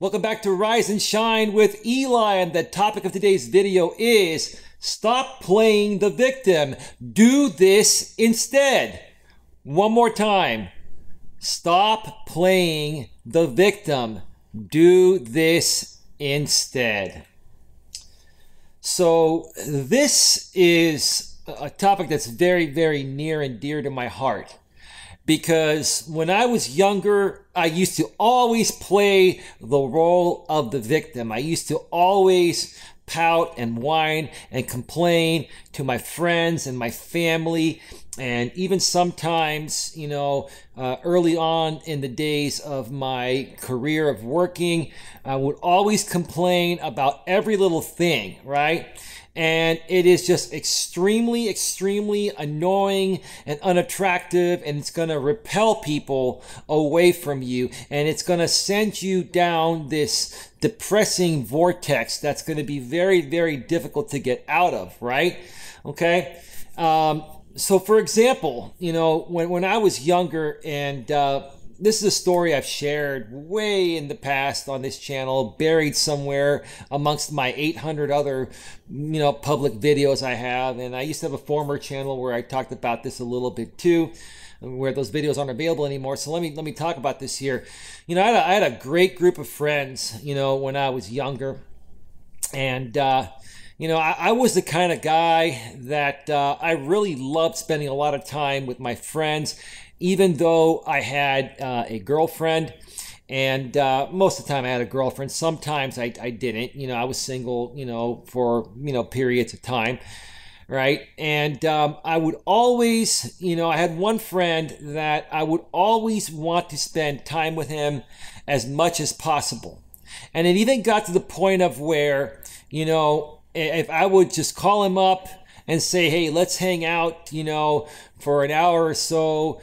Welcome back to Rise and Shine with Eli, and the topic of today's video is stop playing the victim. Do this instead. One more time. Stop playing the victim. Do this instead. So this is a topic that's very, very near and dear to my heart. Because when I was younger, I used to always play the role of the victim. I used to always pout and whine and complain to my friends and my family. And even sometimes, early on in the days of my career of working, I would always complain about every little thing, right? And it is just extremely, extremely annoying and unattractive, and it's going to repel people away from you, and it's going to send you down this depressing vortex that's going to be very, very difficult to get out of, right? Okay? So for example, when I was younger, and this is a story I've shared way in the past on this channel, buried somewhere amongst my 800 other, public videos I have. And I used to have a former channel where I talked about this a little bit too, where those videos aren't available anymore. So let me talk about this here. I had a great group of friends, when I was younger. And, I was the kind of guy that I really loved spending a lot of time with my friends, even though I had a girlfriend. And most of the time I had a girlfriend. Sometimes I didn't. I was single, for, periods of time, right? And I would always, I had one friend that I would always want to spend time with him as much as possible. And it even got to the point of where, if I would just call him up and say, hey, let's hang out, for an hour or so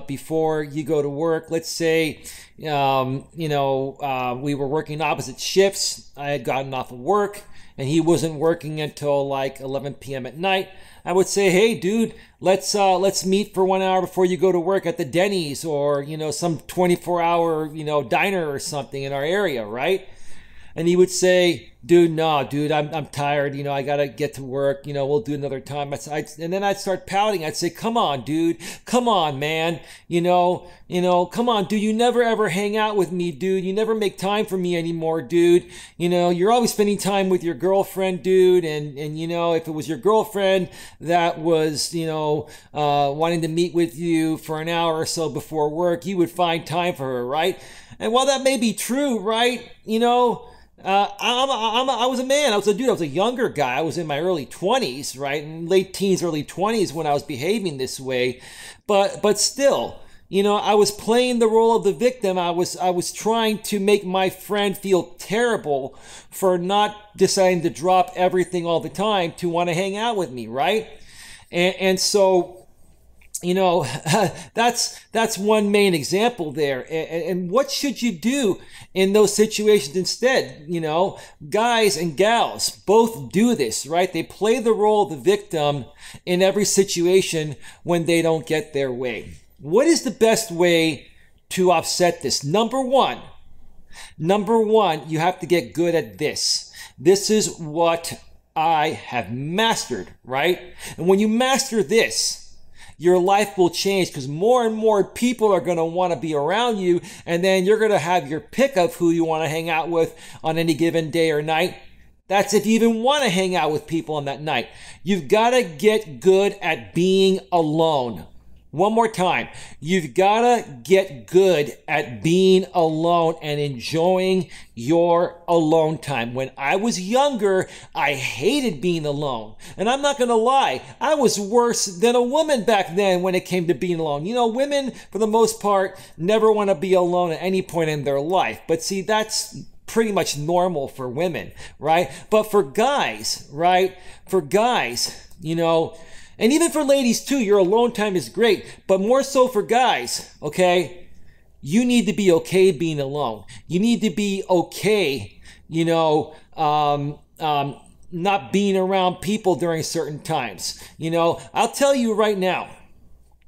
before you go to work. Let's say, we were working opposite shifts. I had gotten off of work and he wasn't working until like 11 p.m. at night. I would say, hey, dude, let's meet for 1 hour before you go to work at the Denny's or, some 24-hour, diner or something in our area, right? And he would say, dude, I'm tired. I got to get to work. We'll do another time. And then I'd start pouting. I'd say, come on, dude. Come on, man. Come on, dude. You never ever hang out with me, dude. You never make time for me anymore, dude. You're always spending time with your girlfriend, dude. And if it was your girlfriend that was, wanting to meet with you for an hour or so before work, you would find time for her, right? And while that may be true, right, I was a man. I was a dude. I was a younger guy. I was in my early 20s, right? Late teens, early 20s when I was behaving this way. But still, I was playing the role of the victim. I was trying to make my friend feel terrible for not deciding to drop everything all the time to want to hang out with me, right? And so, that's one main example there. And what should you do in those situations instead? Guys and gals both do this, right? They play the role of the victim in every situation when they don't get their way. What is the best way to offset this? Number one, you have to get good at this. This is what I have mastered, right? And when you master this, your life will change because more and more people are going to want to be around you, and then you're going to have your pick of who you want to hang out with on any given day or night. That's if you even want to hang out with people on that night. You've got to get good at being alone. One more time. You've got to get good at being alone and enjoying your alone time. When I was younger, I hated being alone. And I'm not going to lie, I was worse than a woman back then when it came to being alone. Women, for the most part, never want to be alone at any point in their life. But see, that's pretty much normal for women, right? But for guys, right? And even for ladies too, your alone time is great, but more so for guys, okay? You need to be okay being alone. You need to be okay, not being around people during certain times. I'll tell you right now,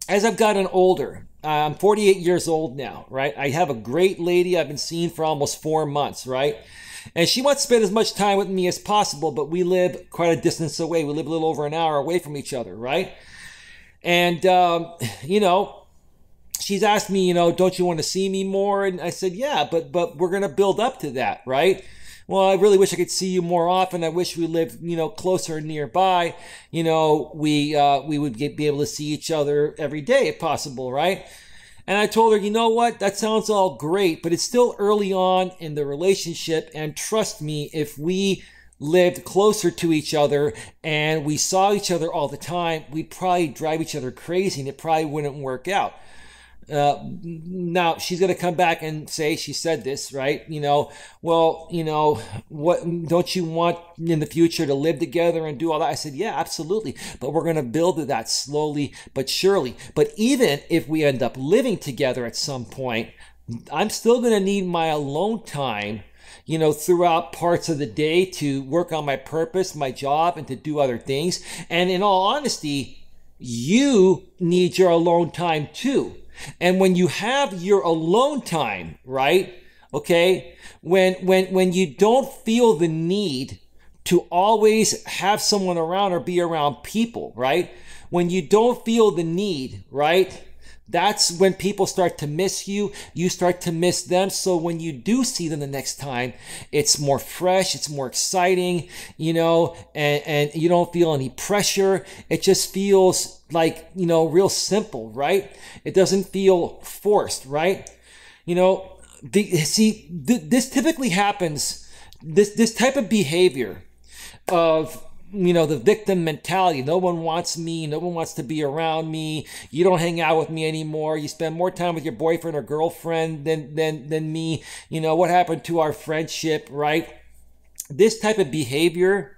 as I've gotten older, I'm 48 years old now, right? I have a great lady I've been seeing for almost 4 months, right? And she wants to spend as much time with me as possible, but we live quite a distance away. We live a little over an hour away from each other, right? And, she's asked me, don't you want to see me more? And I said, yeah, but we're going to build up to that, right? Well, I really wish I could see you more often. I wish we lived, closer and nearby. We would be able to see each other every day if possible, right? And I told her, you know what? That sounds all great, but it's still early on in the relationship. And trust me, if we lived closer to each other and we saw each other all the time, we'd probably drive each other crazy and it probably wouldn't work out. Now she's going to come back and say, she said this, right? What don't you want in the future to live together and do all that? I said, yeah, absolutely. But we're going to build to that slowly but surely. But even if we end up living together at some point, I'm still going to need my alone time, throughout parts of the day to work on my purpose, my job, and to do other things. And in all honesty, you need your alone time too. And when you have your alone time, right? Okay. When you don't feel the need to always have someone around or be around people, right? When you don't feel the need, right? That's when people start to miss you. You start to miss them. So when you do see them the next time, it's more fresh. It's more exciting, and you don't feel any pressure. It just feels like, real simple, right? It doesn't feel forced, right? This typically happens, this type of behavior of, the victim mentality. No one wants me. No one wants to be around me. You don't hang out with me anymore. You spend more time with your boyfriend or girlfriend than me. What happened to our friendship, right? This type of behavior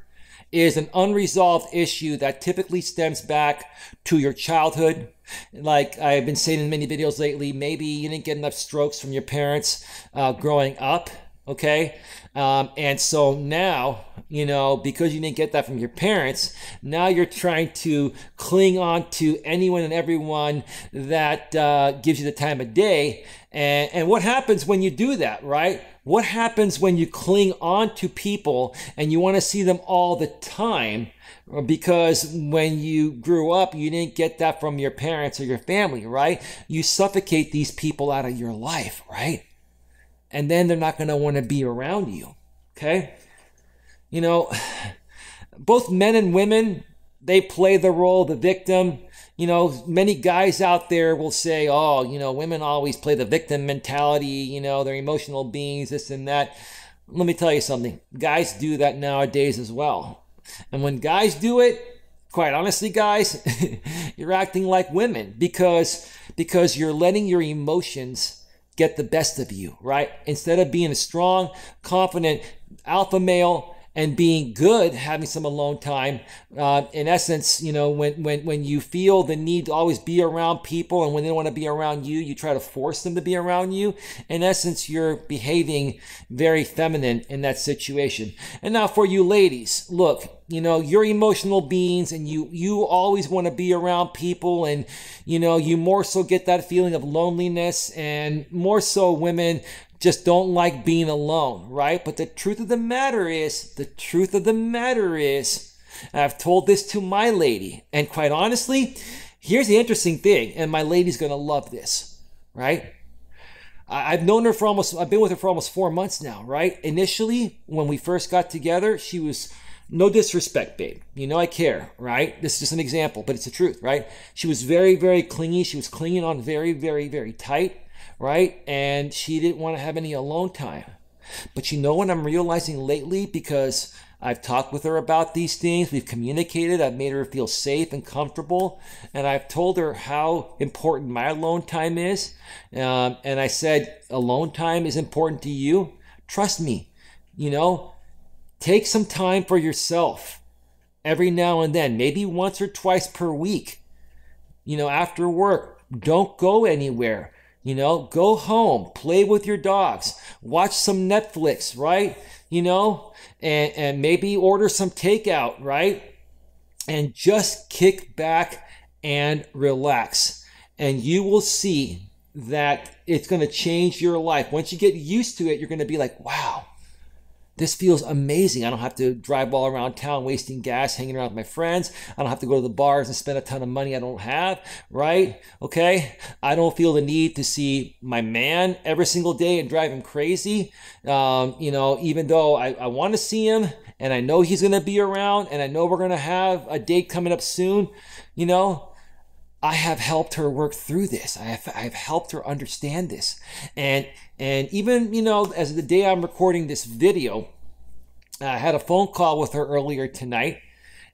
is an unresolved issue that typically stems back to your childhood. Like I've been saying in many videos lately, maybe you didn't get enough strokes from your parents growing up. Okay. And so now, because you didn't get that from your parents, now you're trying to cling on to anyone and everyone that gives you the time of day. And what happens when you do that, right? What happens when you cling on to people and you want to see them all the time? Because when you grew up, you didn't get that from your parents or your family, right? You suffocate these people out of your life, right? And then they're not going to want to be around you. Okay. Both men and women, they play the role of the victim. Many guys out there will say, oh, women always play the victim mentality. They're emotional beings, this and that. Let me tell you something. Guys do that nowadays as well. And when guys do it, quite honestly, guys, you're acting like women because you're letting your emotions get the best of you, right? Instead of being a strong, confident alpha male and being good, having some alone time. In essence, when you feel the need to always be around people and when they don't want to be around you, you try to force them to be around you. In essence, you're behaving very feminine in that situation. And now for you ladies, look, you're emotional beings and you always want to be around people and, you more so get that feeling of loneliness and more so women just don't like being alone, right? But the truth of the matter is, I've told this to my lady, and quite honestly, here's the interesting thing, and my lady's gonna love this, right? I've been with her for almost 4 months now, right? Initially, when we first got together, she was, no disrespect, babe. I care, right? This is just an example, but it's the truth, right? She was very, very clingy. She was clinging on very, very, very tight. Right? And she didn't want to have any alone time. But what I'm realizing lately, because I've talked with her about these things, we've communicated, I've made her feel safe and comfortable, and I've told her how important my alone time is. And I said, alone time is important to you. Trust me, take some time for yourself every now and then, maybe once or twice per week. After work, don't go anywhere. Go home, play with your dogs, watch some Netflix, right? And maybe order some takeout, right? And just kick back and relax. and you will see that it's going to change your life. Once you get used to it, you're going to be like, wow, this feels amazing. I don't have to drive all around town wasting gas, hanging around with my friends. I don't have to go to the bars and spend a ton of money I don't have, right? Okay? I don't feel the need to see my man every single day and drive him crazy. Even though I want to see him and I know he's going to be around and I know we're going to have a date coming up soon, I have helped her work through this. I've helped her understand this. And even, as the day I'm recording this video, I had a phone call with her earlier tonight.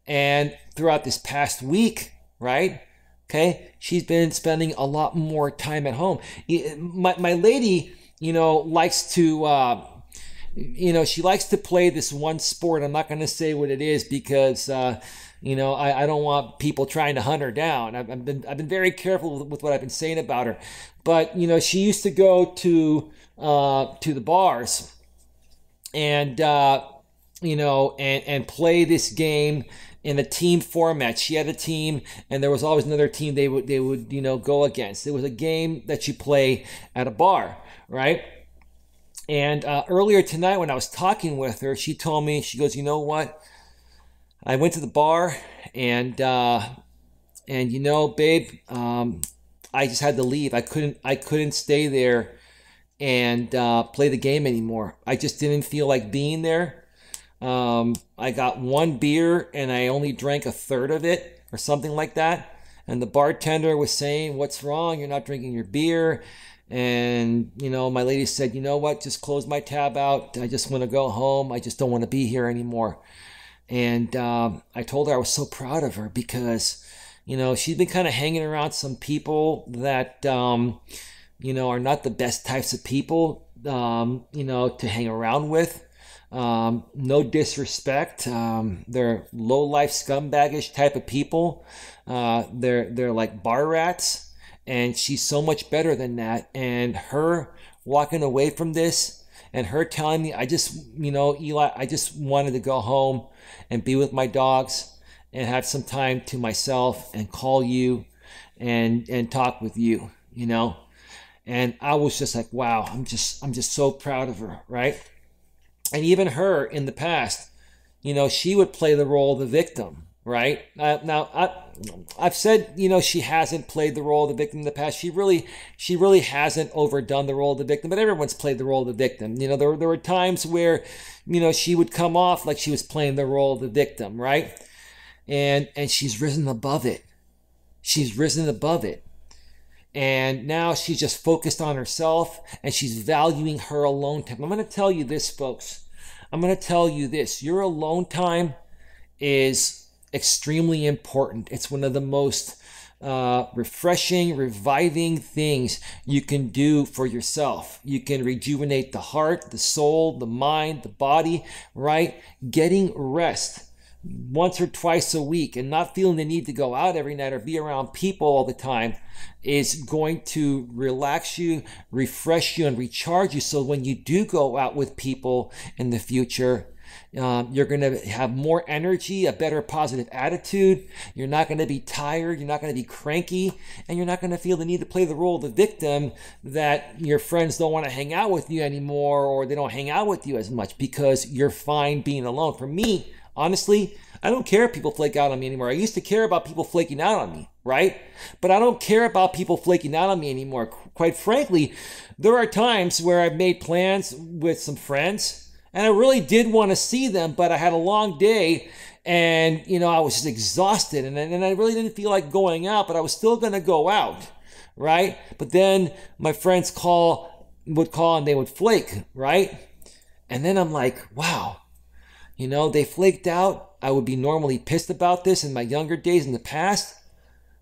And throughout this past week, right? Okay, she's been spending a lot more time at home. My lady, likes to, she likes to play this one sport. I'm not going to say what it is because, I don't want people trying to hunt her down. I've been very careful with what I've been saying about her. But, she used to go to the bars and, and play this game in a team format. She had a team and there was always another team they would go against. It was a game that you play at a bar, right? And earlier tonight when I was talking with her, she told me, she goes, you know what? I went to the bar and babe, I just had to leave. I couldn't stay there and play the game anymore. I just didn't feel like being there. I got one beer and I only drank a third of it or something like that. And the bartender was saying, what's wrong? You're not drinking your beer. And, my lady said, you know what? Just close my tab out. I just want to go home. I just don't want to be here anymore. And I told her I was so proud of her because, she's been kind of hanging around some people that, are not the best types of people, to hang around with. No disrespect. They're low-life scumbagish type of people. They're like bar rats. And she's so much better than that. And her walking away from this and her telling me, Eli, I just wanted to go home and be with my dogs and have some time to myself and call you and talk with you, And I was just like, wow, I'm just so proud of her, right? And even her in the past, she would play the role of the victim, right? I've said, she hasn't played the role of the victim in the past. She really hasn't overdone the role of the victim, but everyone's played the role of the victim. There were times where, she would come off like she was playing the role of the victim, right? And she's risen above it. She's risen above it. And now she's just focused on herself and she's valuing her alone time. I'm going to tell you this, folks. I'm going to tell you this. Your alone time is extremely important. It's one of the most refreshing, reviving things you can do for yourself. You can rejuvenate the heart, the soul, the mind, the body, right? Getting rest once or twice a week and not feeling the need to go out every night or be around people all the time is going to relax you, refresh you, and recharge you. So when you do go out with people in the future, you're going to have more energy, a better positive attitude. You're not going to be tired. You're not going to be cranky. And you're not going to feel the need to play the role of the victim that your friends don't want to hang out with you anymore or they don't hang out with you as much because you're fine being alone. For me, honestly, I don't care if people flake out on me anymore. I used to care about people flaking out on me, right? But I don't care about people flaking out on me anymore. Quite frankly, there are times where I've made plans with some friends and I really did want to see them, but I had a long day and, I was just exhausted and I really didn't feel like going out, but I was still going to go out, right? But then my friends would call and they would flake, right? And then I'm like, wow, they flaked out. I would be normally pissed about this in my younger days in the past.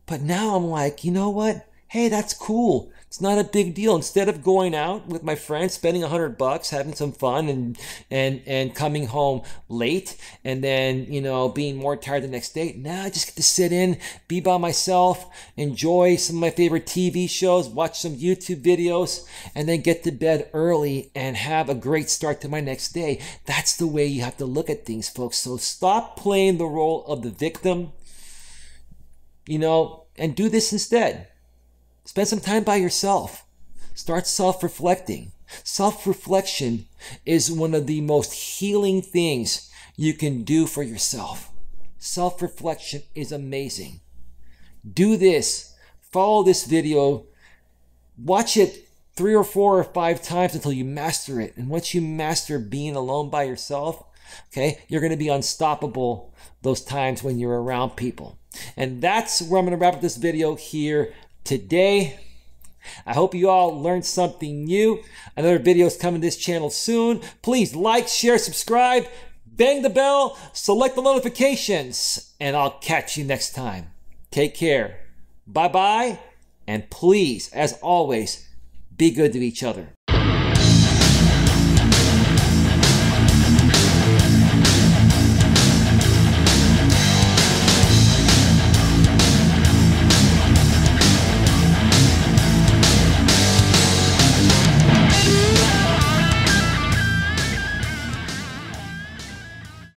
But now I'm like, you know what? Hey, that's cool. It's not a big deal. Instead of going out with my friends, spending $100, having some fun and coming home late and then, being more tired the next day. Now I just get to sit in, be by myself, enjoy some of my favorite TV shows, watch some YouTube videos, and then get to bed early and have a great start to my next day. That's the way you have to look at things, folks. So stop playing the role of the victim, and do this instead. Spend some time by yourself. Start self-reflecting. Self-reflection is one of the most healing things you can do for yourself. Self-reflection is amazing. Do this. Follow this video. Watch it 3 or 4 or 5 times until you master it. And once you master being alone by yourself, okay, you're going to be unstoppable those times when you're around people. And that's where I'm going to wrap up this video here today. I hope you all learned something new. Another video is coming to this channel soon. Please like, share, subscribe, bang the bell, select the notifications, and I'll catch you next time. Take care. Bye-bye. And please, as always, be good to each other.